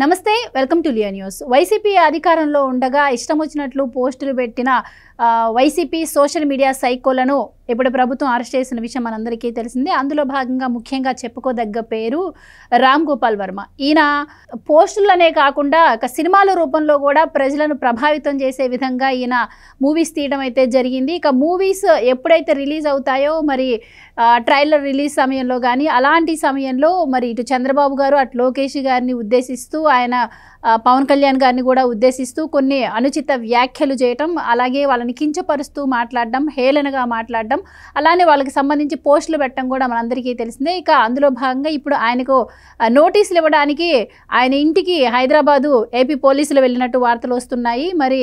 నమస్తే welcome to Liya news. YCP అధికారంలో ఉండగా ఇష్టం వచ్చినట్లు పోస్టులు పెట్టిన వైసీపీ సోషల్ మీడియా సైకోలను ఇప్పుడు ప్రభుత్వం అరెస్ట్ చేసిన విషయం మనందరికీ తెలిసిందే. అందులో భాగంగా ముఖ్యంగా చెప్పుకోదగ్గ పేరు రామ్ గోపాల్ వర్మ. ఈయన పోస్టులనే కాకుండా సినిమాల రూపంలో కూడా ప్రజలను ప్రభావితం చేసే విధంగా ఈయన మూవీస్ తీయడం అయితే జరిగింది. ఇక మూవీస్ ఎప్పుడైతే రిలీజ్ అవుతాయో మరి ట్రైలర్ రిలీజ్ సమయంలో కానీ అలాంటి సమయంలో మరి ఇటు చంద్రబాబు గారు అటు లోకేష్ గారిని ఉద్దేశిస్తూ ఆయన పవన్ కళ్యాణ్ గారిని కూడా ఉద్దేశిస్తూ కొన్ని అనుచిత వ్యాఖ్యలు చేయటం, అలాగే వాళ్ళని కించపరుస్తూ మాట్లాడడం, హేళనగా మాట్లాడడం, అలానే వాళ్ళకి సంబంధించి పోస్టులు పెట్టడం కూడా మనందరికీ తెలిసిందే. ఇక అందులో భాగంగా ఇప్పుడు ఆయనకు నోటీసులు ఇవ్వడానికి ఆయన ఇంటికి హైదరాబాదు ఏపీ పోలీసులు వెళ్ళినట్టు వార్తలు వస్తున్నాయి. మరి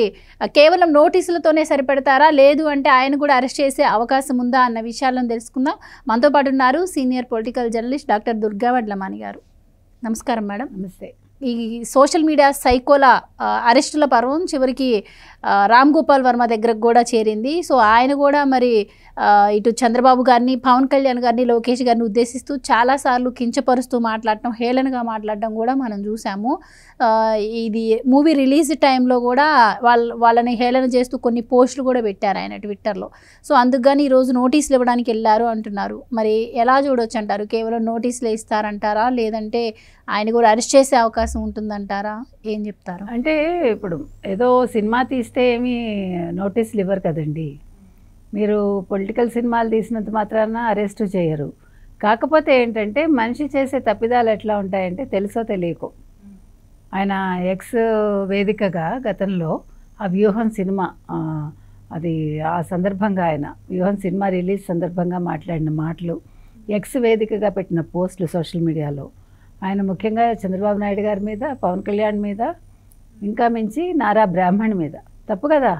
కేవలం నోటీసులతోనే సరిపెడతారా, లేదు అంటే ఆయన కూడా అరెస్ట్ చేసే అవకాశం ఉందా అన్న విషయాలను తెలుసుకుందాం. మనతో పాటు ఉన్నారు senior political journalist doctor Durga Vadlamani గారు. నమస్కారం మేడం. నమస్తే. ఈ సోషల్ మీడియా సైకోల అరెస్టుల పర్వం చివరికి రామ్ గోపాల్ వర్మ దగ్గరకు కూడా చేరింది. సో ఆయన కూడా మరి ఇటు చంద్రబాబు గారిని, పవన్ కళ్యాణ్ గారిని, లోకేష్ గారిని ఉద్దేశిస్తూ చాలాసార్లు కించపరుస్తూ మాట్లాడటం, హేళనగా మాట్లాడటం కూడా మనం చూసాము. ఇది మూవీ రిలీజ్ టైంలో కూడా వాళ్ళని హేళన చేస్తూ కొన్ని పోస్టులు కూడా పెట్టారు ఆయన ట్విట్టర్లో. సో అందుకు కానీ ఈరోజు నోటీసులు ఇవ్వడానికి వెళ్ళారు అంటున్నారు. మరి ఎలా చూడొచ్చు అంటారు? కేవలం నోటీసులు ఇస్తారంటారా, లేదంటే ఆయన కూడా అరెస్ట్ చేసే అవకాశం ఉంటుందంటారా? ఏం చెప్తారు? అంటే ఇప్పుడు ఏదో సినిమా తీస్తే ఏమీ నోటీసులు ఇవ్వరు కదండి. మీరు పొలిటికల్ సినిమాలు తీసినంత మాత్రాన అరెస్టు చేయరు. కాకపోతే ఏంటంటే మనిషి చేసే తప్పిదాలు ఎట్లా ఉంటాయంటే తెలుసో తెలియకో. ఆయన ఎక్స్ వేదికగా గతంలో ఆ వ్యూహం సినిమా అది ఆ సందర్భంగా ఆయన వ్యూహం సినిమా రిలీజ్ సందర్భంగా మాట్లాడిన మాటలు, ఎక్స్ వేదికగా పెట్టిన పోస్టులు సోషల్ మీడియాలో ఆయన ముఖ్యంగా చంద్రబాబు నాయుడు గారి మీద, పవన్ కళ్యాణ్ మీద, ఇంకా మించి నారా బ్రాహ్మణ్ మీద తప్పు కదా.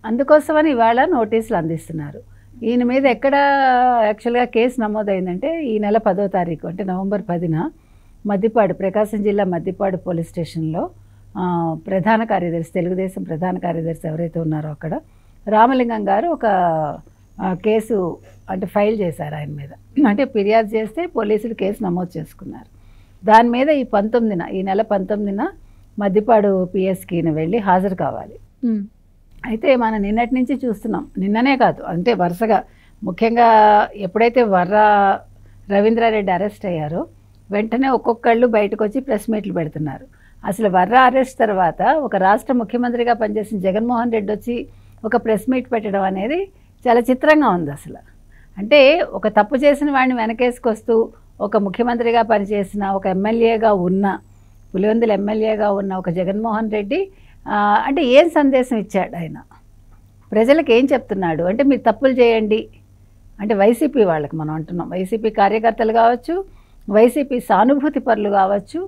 అందుకోసమని ఇవాళ నోటీసులు అందిస్తున్నారు. ఈయన మీద ఎక్కడ యాక్చువల్గా కేసు నమోదైందంటే ఈ నెల 10వ తారీఖు అంటే నవంబర్ 10న మద్దిపాడు, ప్రకాశం జిల్లా మద్దిపాడు పోలీస్ స్టేషన్లో ప్రధాన కార్యదర్శి, తెలుగుదేశం ప్రధాన కార్యదర్శి ఎవరైతే ఉన్నారో అక్కడ రామలింగం గారు ఒక కేసు అంటే ఫైల్ చేశారు ఆయన మీద. అంటే ఫిర్యాదు చేస్తే పోలీసులు కేసు నమోదు చేసుకున్నారు. దాని మీద ఈ నెల 19న మద్దిపాడు పిఎస్కి వెళ్ళి హాజరు కావాలి. అయితే మనం నిన్నటి నుంచి చూస్తున్నాం, నిన్ననే కాదు అంటే వరుసగా, ముఖ్యంగా ఎప్పుడైతే వర్రా రవీంద్రారెడ్డి అరెస్ట్ అయ్యారో వెంటనే ఒక్కొక్కళ్ళు బయటకు వచ్చి ప్రెస్ మీట్లు పెడుతున్నారు. అసలు వర్రా అరెస్ట్ తర్వాత ఒక రాష్ట్ర ముఖ్యమంత్రిగా పనిచేసిన జగన్మోహన్ రెడ్డి వచ్చి ఒక ప్రెస్ మీట్ పెట్టడం అనేది చాలా చిత్రంగా ఉంది. అసలు అంటే ఒక తప్పు చేసిన వాడిని వెనకేసుకొస్తూ ఒక ముఖ్యమంత్రిగా పనిచేసిన, ఒక ఎమ్మెల్యేగా ఉన్న, పులివెందుల ఎమ్మెల్యేగా ఉన్న ఒక జగన్మోహన్ రెడ్డి అంటే ఏం సందేశం ఇచ్చాడు ఆయన? ప్రజలకు ఏం చెప్తున్నాడు అంటే మీరు తప్పులు చేయండి అంటే వైసీపీ వాళ్ళకి మనం అంటున్నాం, వైసీపీ కార్యకర్తలు కావచ్చు, వైసీపీ సానుభూతి పరులు కావచ్చు,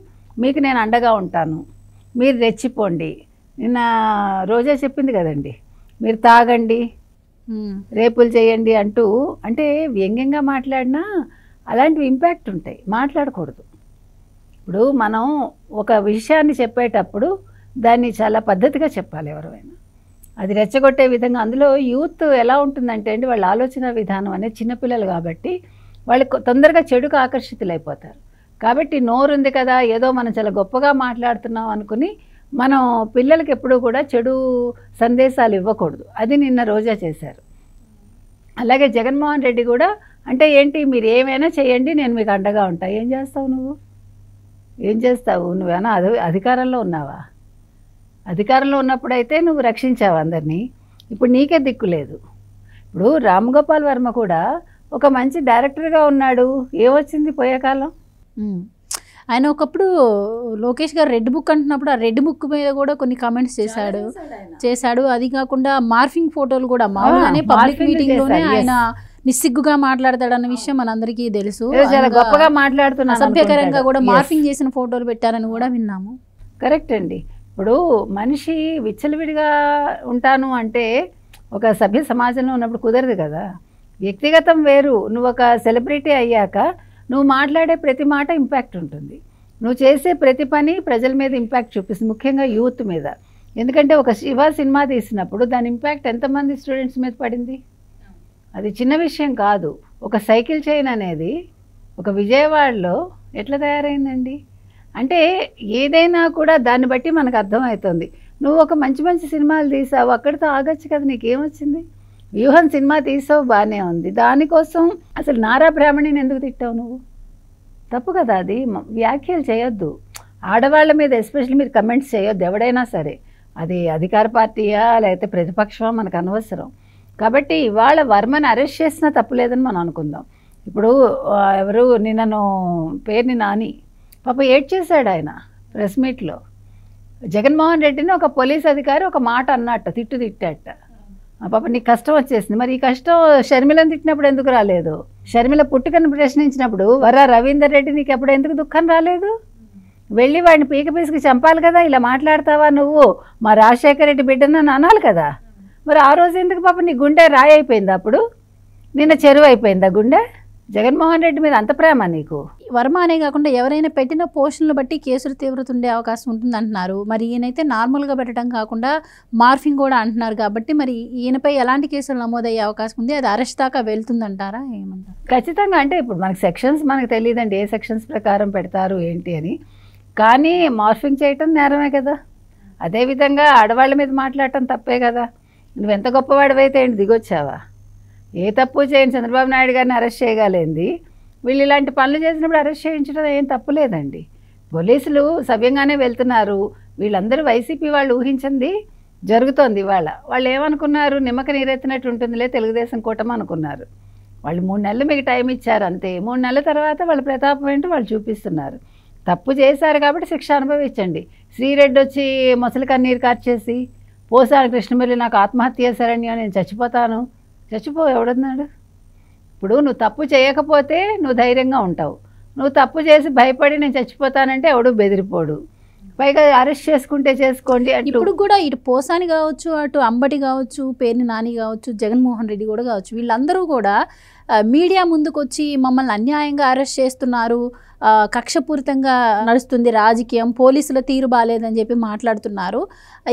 మీకు నేను అండగా ఉంటాను, మీరు రెచ్చిపోండి. నిన్న రోజా చెప్పింది కదండి, మీరు తాగండి, రేపులు చేయండి అంటూ. అంటే వ్యంగ్యంగా మాట్లాడినా అలాంటివి ఇంపాక్ట్ ఉంటాయి, మాట్లాడకూడదు. ఇప్పుడు మనం ఒక విషయాన్ని చెప్పేటప్పుడు దాన్ని చాలా పద్ధతిగా చెప్పాలి ఎవరైనా. అది రెచ్చగొట్టే విధంగా, అందులో యూత్ ఎలా ఉంటుందంటే అండి, వాళ్ళ ఆలోచన విధానం అనేది చిన్నపిల్లలు కాబట్టి వాళ్ళు తొందరగా చెడుకు ఆకర్షితులైపోతారు. కాబట్టి నోరుంది కదా, ఏదో మనం చాలా గొప్పగా మాట్లాడుతున్నాం అనుకుని మనం పిల్లలకి ఎప్పుడూ కూడా చెడు సందేశాలు ఇవ్వకూడదు. అది నిన్న రోజా చేశారు. అలాగే జగన్మోహన్ రెడ్డి కూడా అంటే ఏంటి, మీరు ఏమైనా చేయండి, నేను మీకు అండగా ఉంటా. ఏం చేస్తావు నువ్వు? ఏం చేస్తావు? నువ్వేనా అధికారంలో ఉన్నావా? అధికారంలో ఉన్నప్పుడైతే నువ్వు రక్షించావు అందరినీ, ఇప్పుడు నీకే దిక్కు లేదు. ఇప్పుడు రామ్ గోపాల్ వర్మ కూడా ఒక మంచి డైరెక్టర్గా ఉన్నాడు, ఏమొచ్చింది పోయే కాలం. ఆయన ఒకప్పుడు లోకేష్ గారు రెడ్ బుక్ అంటున్నప్పుడు ఆ రెడ్ బుక్ మీద కూడా కొన్ని కామెంట్స్ చేశాడు. అది కాకుండా మార్ఫింగ్ ఫోటోలు కూడా మామూలుగానే పబ్లిక్ మీటింగ్ లోనే ఆయన నిస్సిగ్గుగా మాట్లాడతాడన్న విషయం మనందరికీ తెలుసు. గొప్పగా మాట్లాడుతున్నా, అసభ్యకరంగా కూడా మార్ఫింగ్ చేసిన ఫోటోలు పెట్టారని కూడా విన్నాము. కరెక్ట్ అండి. ఇప్పుడు మనిషి విచ్చలవిడిగా ఉంటాను అంటే ఒక సభ్య సమాజంలో ఉన్నప్పుడు కుదరదు కదా. వ్యక్తిగతం వేరు, నువ్వు ఒక సెలబ్రిటీ అయ్యాక నువ్వు మాట్లాడే ప్రతి మాట ఇంపాక్ట్ ఉంటుంది, నువ్వు చేసే ప్రతి పని ప్రజల మీద ఇంపాక్ట్ చూపిస్తుంది, ముఖ్యంగా యూత్ మీద. ఎందుకంటే ఒక శివ సినిమా తీసినప్పుడు దాని ఇంపాక్ట్ ఎంతమంది స్టూడెంట్స్ మీద పడింది? అది చిన్న విషయం కాదు. ఒక సైకిల్ చైన్ అనేది ఒక విజయవాడలో ఎట్లా తయారైందండి? అంటే ఏదైనా కూడా దాన్ని బట్టి మనకు అర్థమవుతుంది. నువ్వు ఒక మంచి మంచి సినిమాలు తీసావు, అక్కడితో ఆగచ్చు కదా, నీకేమొచ్చింది? వ్యూహం సినిమా తీసావు, బాగానే ఉంది. దానికోసం అసలు నారా బ్రాహ్మణిని ఎందుకు తిట్టావు నువ్వు? తప్పు కదా అది. వ్యాఖ్యలు చేయొద్దు ఆడవాళ్ళ మీద, ఎస్పెషల్లీ మీరు కమెంట్స్ చేయొద్దు ఎవడైనా సరే. అది అధికార పార్టీయా లేకపోతే ప్రతిపక్షమా మనకు అనవసరం. కాబట్టి ఇవాళ వర్మని అరెస్ట్ చేసినా తప్పులేదని మనం అనుకుందాం. ఇప్పుడు ఎవరు నిన్నను పేరుని నాని పాప ఏడ్ చేశాడు ఆయన ప్రెస్ మీట్లో. జగన్మోహన్ రెడ్డిని ఒక పోలీస్ అధికారి ఒక మాట అన్నట్ట, తిట్టాట. పాప నీకు కష్టం వచ్చేసింది. మరి ఈ కష్టం షర్మిలను తిట్టినప్పుడు ఎందుకు రాలేదు? షర్మిల పుట్టుకను ప్రశ్నించినప్పుడు వర్రా రవీందర్ రెడ్డి నీకు ఎప్పుడు ఎందుకు దుఃఖం రాలేదు? వెళ్ళి వాడిని పీకి చంపాలి కదా. ఇలా మాట్లాడతావా నువ్వు, మా రాజశేఖర రెడ్డి బిడ్డనని అనాలి కదా. మరి ఆ రోజు ఎందుకు పాప నీ గుండె రాయి అయిపోయింది? అప్పుడు నిన్న చెరువు అయిపోయిందా గుండె? జగన్మోహన్ రెడ్డి మీద అంత ప్రేమ నీకు? వర్మ అనే కాకుండా ఎవరైనా పెట్టిన పోస్టులను బట్టి కేసులు తీవ్రత ఉండే అవకాశం ఉంటుంది అంటున్నారు. మరి ఈయనైతే నార్మల్గా పెట్టడం కాకుండా మార్ఫింగ్ కూడా అంటున్నారు. కాబట్టి మరి ఈయనపై ఎలాంటి కేసులు నమోదయ్యే అవకాశం ఉంది? అది అరెస్ట్ దాకా వెళ్తుందంటారా? ఏమంటారు? ఖచ్చితంగా. అంటే ఇప్పుడు మనకి సెక్షన్స్ మనకు తెలియదండి, ఏ సెక్షన్స్ ప్రకారం పెడతారు ఏంటి అని. కానీ మార్ఫింగ్ చేయటం నేరమే కదా. అదేవిధంగా ఆడవాళ్ళ మీద మాట్లాడటం తప్పే కదా. నువ్వెంత గొప్పవాడివైతే ఏంటి దిగొచ్చావా? ఏ తప్పు చేయని చంద్రబాబు నాయుడు గారిని అరెస్ట్ చేయగలేంది. వీళ్ళు ఇలాంటి పనులు చేసినప్పుడు అరెస్ట్ చేయించడం ఏం తప్పులేదండి. పోలీసులు సవ్యంగానే వెళ్తున్నారు. వీళ్ళందరూ వైసీపీ వాళ్ళు ఊహించింది జరుగుతోంది. ఇవాళ వాళ్ళు ఏమనుకున్నారు? నిమ్మక నీరెత్తినట్టు ఉంటుందిలే తెలుగుదేశం కూటమి అనుకున్నారు. వాళ్ళు 3 నెలలు మీకు టైం ఇచ్చారు అంతే. 3 నెలల తర్వాత వాళ్ళ ప్రతాపం ఏంటో వాళ్ళు చూపిస్తున్నారు. తప్పు చేశారు కాబట్టి శిక్ష అనుభవించండి. శ్రీరెడ్డి వచ్చి మొసలి కన్నీరు కార్చేసి పోసాని కృష్ణమురళి నాకు ఆత్మహత్య శరణ్యం, నేను చచ్చిపోతాను. చచ్చిపో, ఎవడన్నాడు? ఇప్పుడు నువ్వు తప్పు చేయకపోతే నువ్వు ధైర్యంగా ఉంటావు. నువ్వు తప్పు చేసి భయపడి నేను చచ్చిపోతానంటే ఎవడు బెదిరిపోడు. పైగా అరెస్ట్ చేసుకుంటే చేసుకోండి. ఇప్పుడు కూడా ఇటు పోసాని కావచ్చు, అటు అంబటి కావచ్చు, పేర్ని నాని కావచ్చు, జగన్మోహన్ రెడ్డి కూడా కావచ్చు, వీళ్ళందరూ కూడా మీడియా ముందుకు వచ్చి మమ్మల్ని అన్యాయంగా అరెస్ట్ చేస్తున్నారు, కక్షపూరితంగా నడుస్తుంది రాజకీయం, పోలీసుల తీరు బాగాలేదని చెప్పి మాట్లాడుతున్నారు.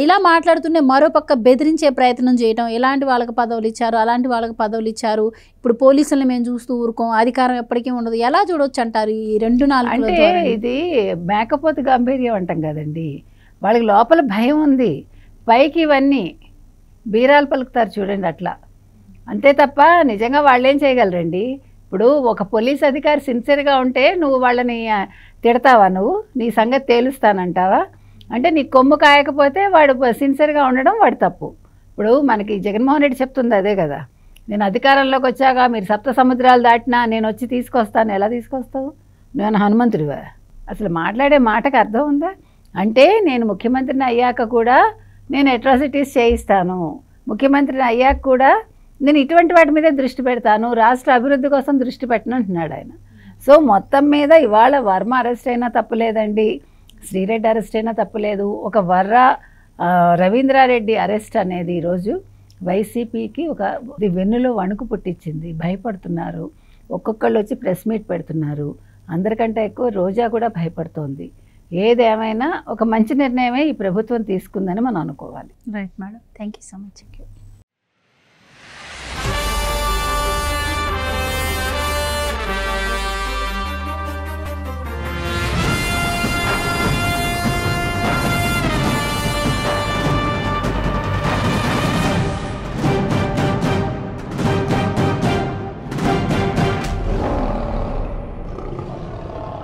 ఇలా మాట్లాడుతుంటే మరోపక్క బెదిరించే ప్రయత్నం చేయడం, ఎలాంటి వాళ్ళకి పదవులు ఇచ్చారు, అలాంటి వాళ్ళకి పదవులు ఇచ్చారు, ఇప్పుడు పోలీసులను మేము చూస్తూ ఊరుకోం, అధికారం ఎప్పటికీ ఉండదు, ఎలా చూడొచ్చు అంటారు ఈ 2-4? అంటే ఇది మేకపోతు గాంభీర్యం అంటాం కదండి. వాళ్ళకి లోపల భయం ఉంది, పైకి ఇవన్నీ బీరాలు పలుకుతారు చూడండి అట్లా. అంతే తప్ప నిజంగా వాళ్ళేం చేయగలరండి? ఇప్పుడు ఒక పోలీస్ అధికారి సిన్సియర్గా ఉంటే నువ్వు వాళ్ళని తిడతావా? నువ్వు నీ సంగతి తేలుస్తానంటావా? అంటే నీ కొమ్ము కాయకపోతే వాడు సిన్సియర్గా ఉండడం వాడి తప్పు. ఇప్పుడు మనకి జగన్మోహన్ రెడ్డి చెప్తుంది అదే కదా, నేను అధికారంలోకి వచ్చాక మీరు 7 సముద్రాలు దాటినా నేను వచ్చి తీసుకొస్తాను. ఎలా తీసుకొస్తావు? నేను హనుమంతుడివా? అసలు మాట్లాడే మాటకు అర్థం ఉందా? అంటే నేను ముఖ్యమంత్రిని అయ్యాక కూడా నేను అట్రాసిటీస్ చేయిస్తాను, ముఖ్యమంత్రిని అయ్యాక కూడా నేను ఇటువంటి వాటి మీదే దృష్టి పెడతాను, రాష్ట్ర అభివృద్ధి కోసం దృష్టి పెట్టను అంటున్నాడు ఆయన. సో మొత్తం మీద ఇవాళ వర్మ అరెస్ట్ అయినా తప్పులేదండి, శ్రీరెడ్డి అరెస్ట్ అయినా తప్పులేదు. ఒక రవీంద్రారెడ్డి అరెస్ట్ అనేది ఈరోజు వైసీపీకి ఒక వెన్నులో వణుకు పుట్టించింది. భయపడుతున్నారు, ఒక్కొక్కళ్ళు వచ్చి ప్రెస్ మీట్ పెడుతున్నారు. అందరికంటే ఎక్కువ రోజా కూడా భయపడుతోంది. ఏదేమైనా ఒక మంచి నిర్ణయమే ఈ ప్రభుత్వం తీసుకుందని మనం అనుకోవాలి. Right madam, thank you so much.